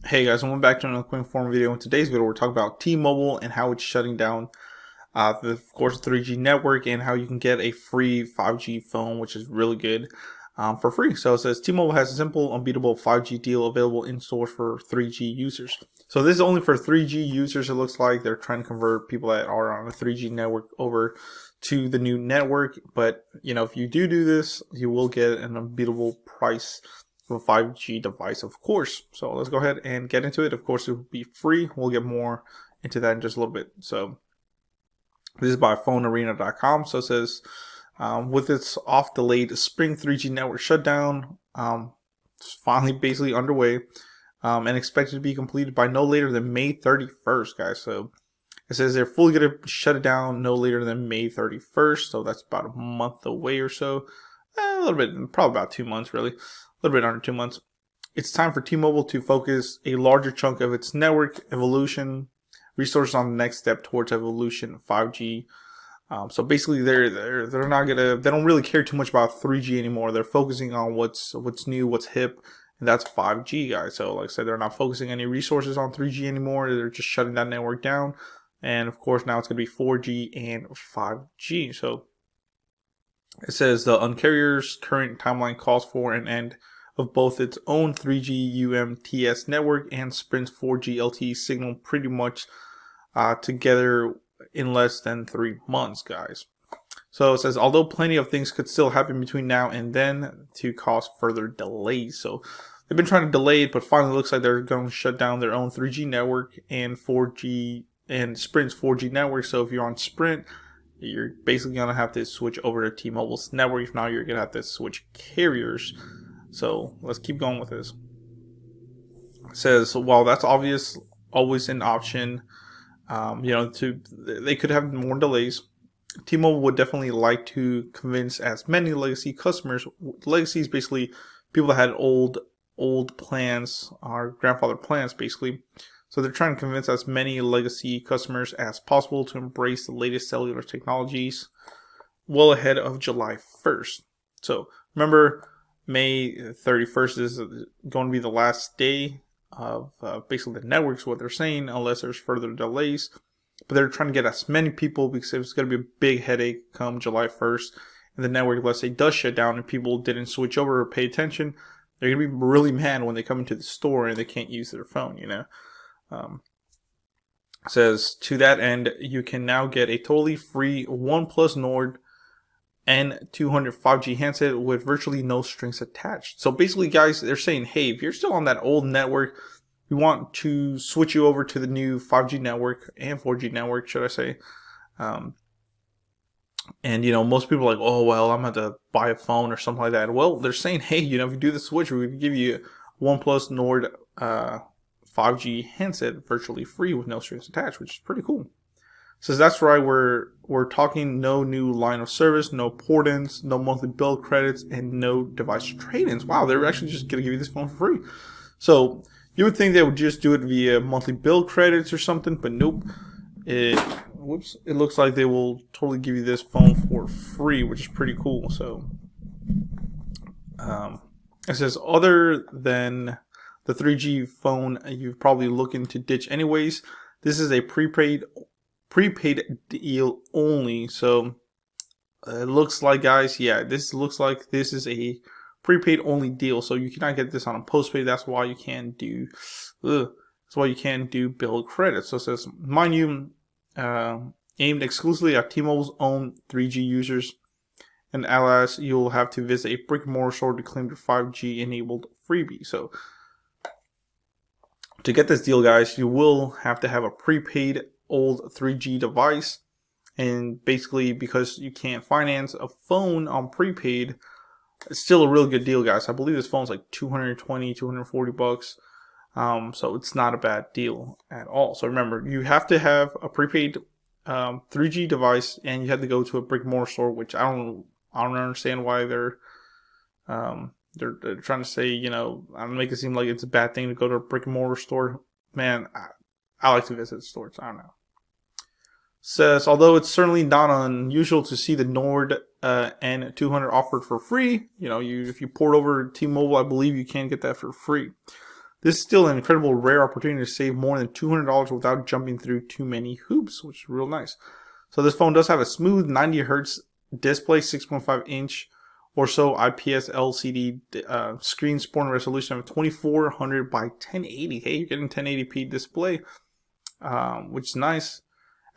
Hey guys, welcome back to another quick inform video. In today's video, we're talking about T-Mobile and how it's shutting down, of course, 3G network and how you can get a free 5G phone, which is really good, for free. So it says T-Mobile has a simple, unbeatable 5G deal available in stores for 3G users. So this is only for 3G users. It looks like they're trying to convert people that are on a 3G network over to the new network. But you know, if you do this, you will get an unbeatable price. A 5G device, of course. So let's go ahead and get into it. Of course, it will be free. We'll get more into that in just a little bit. So this is by phonearena.com. So it says, with its oft-delayed spring 3G network shutdown, it's finally basically underway, and expected to be completed by no later than May 31st, guys. So it says they're fully going to shut it down no later than May 31st. So that's about a month away or so. A little bit, probably about 2 months, really. A little bit under 2 months. It's time for T-Mobile to focus a larger chunk of its network evolution resources on the next step towards evolution 5G. So basically, they're not gonna, they don't really care too much about 3G anymore. They're focusing on what's new, what's hip, and that's 5G, guys. So like I said, they're not focusing any resources on 3G anymore. They're just shutting that network down, and of course now it's gonna be 4G and 5G. So it says the Un-carrier's current timeline calls for an end of both its own 3G UMTS network and Sprint's 4G LTE signal pretty much together in less than 3 months, guys. So it says, although plenty of things could still happen between now and then to cause further delays. So they've been trying to delay it, but finally looks like they're going to shut down their own 3G network and 4G and Sprint's 4G network. So if you're on Sprint, you're basically going to have to switch over to T-Mobile's network. If not, you're going to have to switch carriers. So let's keep going with this. It says, while that's always an option, they could have more delays. T-Mobile would definitely like to convince as many legacy customers. Legacy is basically people that had old plans, or grandfather plans, basically. So they're trying to convince as many legacy customers as possible to embrace the latest cellular technologies well ahead of July 1st. So remember, May 31st is going to be the last day of basically the networks, what they're saying, unless there's further delays. But they're trying to get as many people, because it's going to be a big headache come July 1st. And the network, let's say, does shut down and people didn't switch over or pay attention, they're going to be really mad when they come into the store and they can't use their phone, you know. Says, to that end, you can now get a totally free OnePlus Nord N200 5G handset with virtually no strings attached. So basically, guys, they're saying, hey, if you're still on that old network, we want to switch you over to the new 5G network and 4G network, should I say. And, you know, most people are like, oh, well, I'm going to buy a phone or something like that. Well, they're saying, hey, you know, if you do the switch, we would give you OnePlus Nord 5G handset virtually free with no strings attached, which is pretty cool. Says that's right, we're talking no new line of service, no port-ins, no monthly bill credits, and no device trade-ins. Wow, they're actually just gonna give you this phone for free. So you would think they would just do it via monthly bill credits or something, but nope. It looks like they will totally give you this phone for free, which is pretty cool. So it says, other than the 3G phone you're probably looking to ditch anyways, this is a prepaid deal only. So it looks like, guys, yeah, this looks like this is a prepaid only deal. So you cannot get this on a postpaid. That's why you can't do bill credits. So it says, mind you, aimed exclusively at T-Mobile's own 3G users, and alas, you'll have to visit a brick and mortar store to claim your 5G enabled freebie. So to get this deal, guys, you will have to have a prepaid old 3G device, and basically, because you can't finance a phone on prepaid, it's still a real good deal, guys. I believe this phone's like 220, 240 bucks. So it's not a bad deal at all. So remember, you have to have a prepaid 3G device, and you have to go to a brick and mortar store, which I don't understand why they're trying to say, you know, make it seem like it's a bad thing to go to a brick and mortar store. Man, I like to visit stores. I don't know. Says, although it's certainly not unusual to see the Nord N200 offered for free, you know, if you port over T-Mobile, I believe you can get that for free. This is still an incredible rare opportunity to save more than $200 without jumping through too many hoops, which is real nice. So this phone does have a smooth 90 Hz display, 6.5 inch or so IPS LCD screen, supporting resolution of 2400 by 1080. Hey, you're getting 1080p display, which is nice.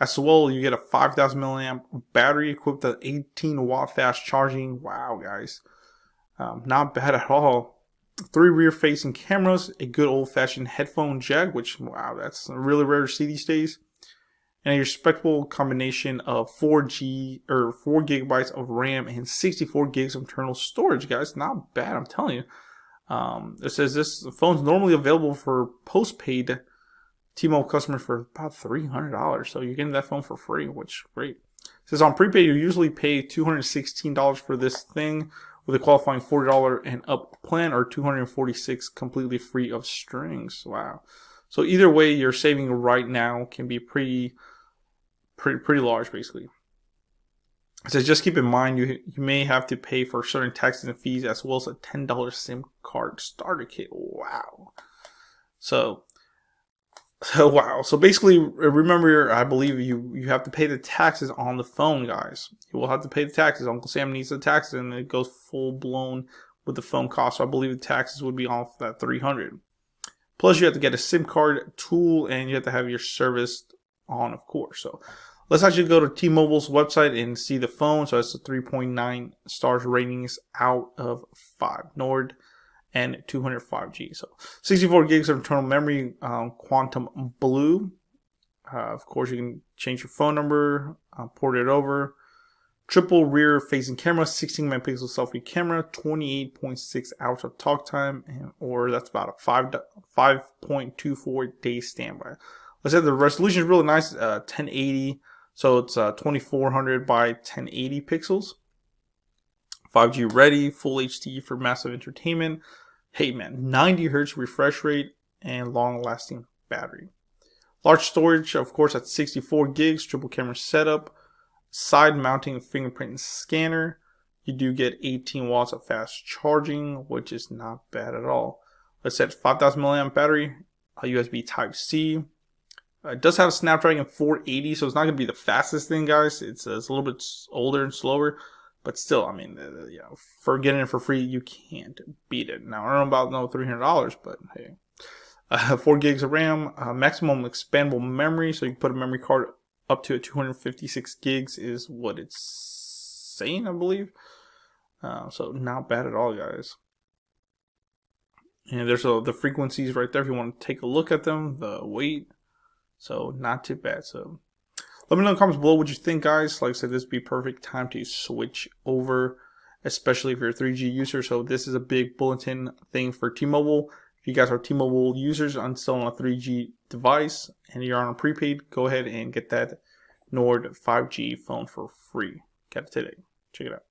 As well, you get a 5,000 milliamp battery equipped with 18 watt fast charging. Wow, guys, not bad at all. 3 rear-facing cameras, a good old-fashioned headphone jack, which, wow, that's really rare to see these days, and a respectable combination of 4 gigabytes of RAM and 64 gigs of internal storage, guys. Not bad, I'm telling you. It says this phone's normally available for postpaid T-Mobile customers for about $300, so you're getting that phone for free, which is great. It says on prepaid, you usually pay $216 for this thing, with a qualifying $40 and up plan, or $246 completely free of strings. Wow. So either way, your saving right now can be pretty large, basically. It says just keep in mind you may have to pay for certain taxes and fees, as well as a $10 SIM card starter kit. Wow. So wow. So basically, remember, I believe you have to pay the taxes on the phone, guys. You will have to pay the taxes. Uncle Sam needs the taxes, and it goes full blown with the phone cost. So I believe the taxes would be off that $300. Plus, you have to get a SIM card tool, and you have to have your service on, of course. So let's actually go to T-Mobile's website and see the phone. So it's a 3.9 stars ratings out of 5. Nord N200 5G. So 64 gigs of internal memory, quantum blue. Of course, you can change your phone number, port it over. Triple rear facing camera, 16 megapixel selfie camera, 28.6 hours of talk time, or that's about a 5.24 day standby. Let's say the resolution is really nice, 1080, so it's 2400 by 1080 pixels. 5G ready, full HD for massive entertainment. Hey man, 90 Hz refresh rate and long lasting battery. Large storage, of course, at 64 gigs, triple camera setup, side mounting fingerprint scanner. You do get 18 watts of fast charging, which is not bad at all. Let's set 5,000 milliamp battery, a USB Type-C. It does have a Snapdragon 480, so it's not going to be the fastest thing, guys. It's a little bit older and slower. But still, I mean, for getting it for free, you can't beat it. Now, I don't know about $300, but hey. 4 gigs of RAM, maximum expandable memory, so you can put a memory card up to 256 gigs is what it's saying, I believe. So not bad at all, guys. And there's the frequencies right there if you want to take a look at them, the weight. So not too bad. So let me know in the comments below what you think, guys. Like I said, this would be perfect time to switch over, especially if you're a 3G user. So this is a big bulletin thing for T-Mobile. If you guys are T-Mobile users on still on a 3G device and you're on a prepaid, go ahead and get that Nord 5G phone for free. Get it today. Check it out.